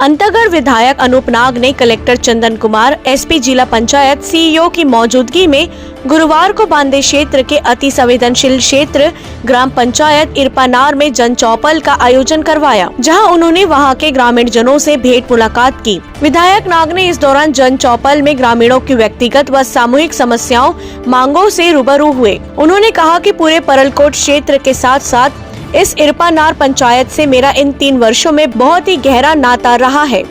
अंतागढ़ विधायक अनूप नाग ने collector Chandan Kumar, SP जिला पंचायत, सीईओ की मौजूदगी में गुरुवार को बांदे क्षेत्र के अति संवेदनशील क्षेत्र ग्राम पंचायत इरपानार में जन चौपाल का आयोजन करवाया, जहां उन्होंने वहां के ग्रामीण जनों से भेंट मुलाकात की। विधायक नाग ने इस दौरान जन चौपाल में ग्रामीणों की व्यक्तिगत व सामूहिक समस्याओं, मांगों से रूबरू हुए। उन्होंने कहा कि पूरे परलकोट क्षेत्र के साथ साथ इस इरपानार पंचायत से मेरा इन 3 वर्षों में बहुत ही गहरा नाता रहा है।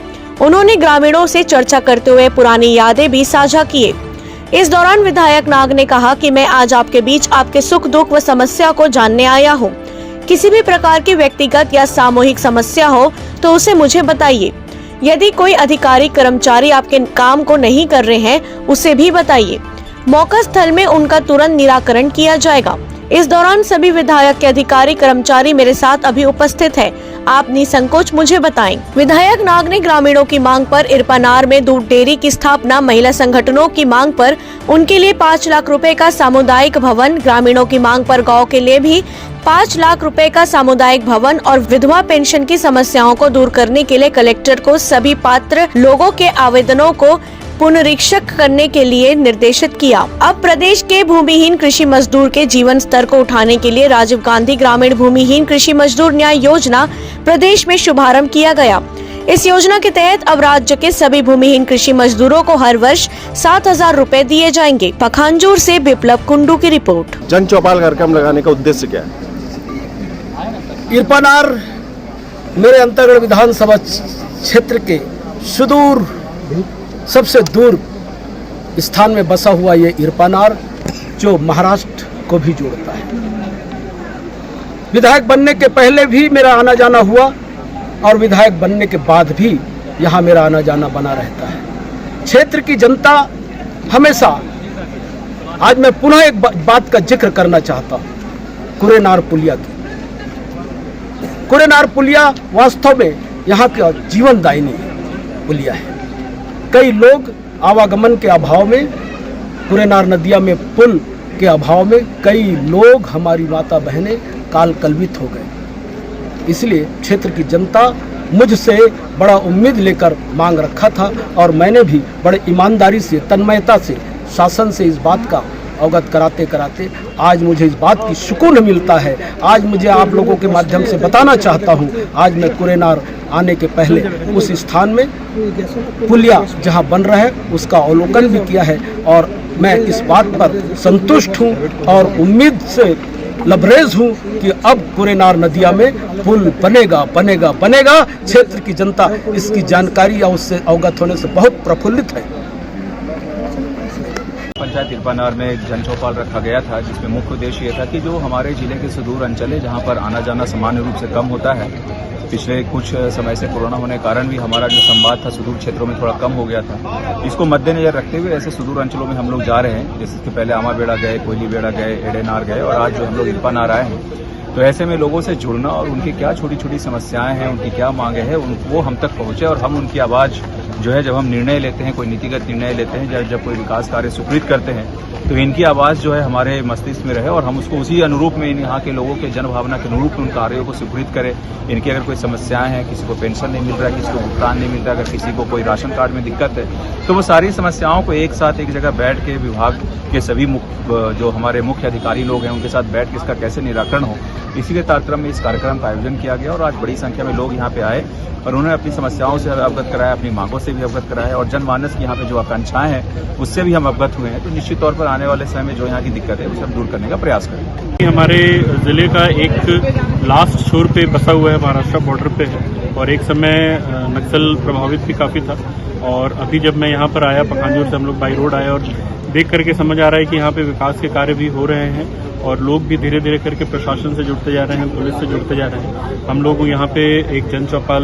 उन्होंने ग्रामीणों से चर्चा करते हुए पुरानी यादें भी साझा किए। इस दौरान विधायक नाग ने कहा कि मैं आज आपके बीच आपके सुख दुख व समस्या को जानने आया हूं। किसी भी प्रकार की व्यक्तिगत या सामूहिक समस्या हो तो उसे मुझे बताइए। यदि कोई अधिकारी कर्मचारी आपके काम को नहीं कर रहे हैं, उसे भी बताइए। मौका स्थल में उनका तुरंत निराकरण किया जाएगा। इस दौरान सभी विधायक के अधिकारी कर्मचारी मेरे साथ अभी उपस्थित है। आप निसंकोच मुझे बताएं। विधायक नाग ने ग्रामीणों की मांग पर इरपानार में दूध डेयरी की स्थापना, महिला संगठनों की मांग पर उनके लिए 5 लाख रुपए का सामुदायिक भवन, ग्रामीणों की मांग पर गाँव के लिए भी 5 लाख रुपए का सामुदायिक भवन और विधवा पेंशन की समस्याओं को दूर करने के लिए कलेक्टर को सभी पात्र लोगों के आवेदनों को पुनरीक्षक करने के लिए निर्देशित किया। अब प्रदेश के भूमिहीन कृषि मजदूर के जीवन स्तर को उठाने के लिए राजीव गांधी ग्रामीण भूमिहीन कृषि मजदूर न्याय योजना प्रदेश में शुभारंभ किया गया। इस योजना के तहत अब राज्य के सभी भूमिहीन कृषि मजदूरों को हर वर्ष 7,000 रुपए दिए जाएंगे। पखांजूर से विप्लव कुंडू की रिपोर्ट। जन चौपाल कार्यक्रम लगाने का उद्देश्य क्या है? इरपानार मेरे अंतागढ़ विधानसभा क्षेत्र के सुदूर सबसे दूर स्थान में बसा हुआ ये इरपानार, जो महाराष्ट्र को भी जोड़ता है। विधायक बनने के पहले भी मेरा आना जाना हुआ और विधायक बनने के बाद भी यहाँ मेरा आना जाना बना रहता है। क्षेत्र की जनता हमेशा, आज मैं पुनः एक बात का जिक्र करना चाहता हूँ, कुरेनार पुलिया की। कुरेनार पुलिया वास्तव में यहाँ का जीवनदायिनी पुलिया है। कई लोग आवागमन के अभाव में, कुरेनार नदिया में पुल के अभाव में कई लोग, हमारी माता बहनें काल कलवित हो गए। इसलिए क्षेत्र की जनता मुझसे बड़ा उम्मीद लेकर मांग रखा था और मैंने भी बड़े ईमानदारी से, तन्मयता से, शासन से इस बात का अवगत कराते कराते आज मुझे इस बात की सुकून मिलता है। आज मुझे आप लोगों के माध्यम से बताना चाहता हूँ, आज मैं कुरेनार आने के पहले उस स्थान में पुलिया जहाँ बन रहा है उसका अवलोकन भी किया है और मैं इस बात पर संतुष्ट हूँ और उम्मीद से लबरेज हूँ कि अब कुरेनार नदिया में पुल बनेगा बनेगा बनेगा। क्षेत्र की जनता इसकी जानकारी या उससे अवगत होने से बहुत प्रफुल्लित है। पंचायत इरपानार में एक जन चौपाल रखा गया था, जिसमें मुख्य उद्देश्य ये था कि जो हमारे जिले के सुदूर अंचल है, जहाँ पर आना जाना सामान्य रूप से कम होता है, पिछले कुछ समय से कोरोना होने के कारण भी हमारा जो संवाद था सुदूर क्षेत्रों में थोड़ा कम हो गया था। इसको मद्देनजर रखते हुए ऐसे सुदूर अंचलों में हम लोग जा रहे हैं। जैसे कि पहले आमाबेड़ा गए, कोयलीबेड़ा गए, एडेनार गए और आज जो हम लोग इरपानार आए हैं। तो ऐसे में लोगों से जुड़ना और उनकी क्या छोटी छोटी समस्याएं हैं, उनकी क्या मांगे हैं, वो हम तक पहुंचे और हम उनकी आवाज़ जो है, जब हम निर्णय लेते हैं, कोई नीतिगत निर्णय लेते हैं, जब कोई विकास कार्य स्वीकृत करते हैं, तो इनकी आवाज़ जो है हमारे मस्तिष्क में रहे और हम उसको उसी अनुरूप में, यहाँ के लोगों के जनभावना के अनुरूप उन कार्यों को स्वीकृत करें। इनकी अगर कोई समस्याएं हैं, किसी को पेंशन नहीं मिल रहा है, किसी को भुगतान नहीं मिल रहा है, अगर किसी को कोई राशन कार्ड में दिक्कत है, तो वो सारी समस्याओं को एक साथ एक जगह बैठ के विभाग के सभी जो हमारे मुख्य अधिकारी लोग हैं उनके साथ बैठ के इसका कैसे निराकरण हो, इसी के तारतम्य में इस कार्यक्रम का आयोजन किया गया। और आज बड़ी संख्या में लोग यहाँ पे आए और उन्होंने अपनी समस्याओं से अवगत कराया, अपनी मांगों से भी अवगत कराया और जनमानस की यहाँ पे जो आकांक्षाएं हैं उससे भी हम अवगत हुए हैं। तो निश्चित तौर पर आने वाले समय में जो यहाँ की दिक्कत है उसे हम दूर करने का प्रयास करेंगे। हमारे जिले का एक लास्ट छोर पे बसा हुआ है, महाराष्ट्र बॉर्डर पे है और एक समय नक्सल प्रभावित भी काफ़ी था। और अभी जब मैं यहाँ पर आया, पखांजूर से हम लोग बाई रोड आए और देख करके समझ आ रहा है कि यहाँ पे विकास के कार्य भी हो रहे हैं और लोग भी धीरे धीरे करके प्रशासन से जुड़ते जा रहे हैं, पुलिस से जुड़ते जा रहे हैं। हम लोग यहाँ पे एक जन चौपाल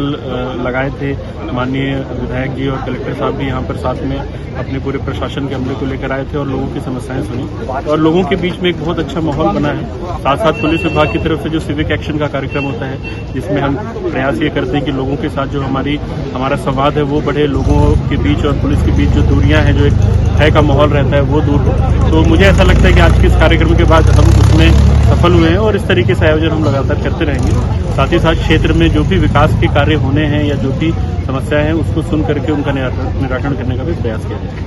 लगाए थे, माननीय विधायक जी और कलेक्टर साहब भी यहाँ पर साथ में अपने पूरे प्रशासन के अमले को लेकर आए थे और लोगों की समस्याएं सुनी और लोगों के बीच में एक बहुत अच्छा माहौल बना है। साथ साथ पुलिस विभाग की तरफ से जो सिविक एक्शन का कार्यक्रम होता है, जिसमें हम प्रयास ये करते हैं कि लोगों के साथ जो हमारा संवाद है वो बढ़े, लोगों के बीच और पुलिस के बीच जो दूरियां हैं, जो एक भय का माहौल रहता है वो दूर हो। तो मुझे ऐसा लगता है कि आज के इस कार्यक्रम के बाद हम उसमें सफल हुए हैं और इस तरीके से आयोजन हम लगातार करते रहेंगे। साथ ही साथ क्षेत्र में जो भी विकास के कार्य होने हैं या जो भी समस्याएं हैं उसको सुन करके उनका निराकरण करने का भी प्रयास किया जाए।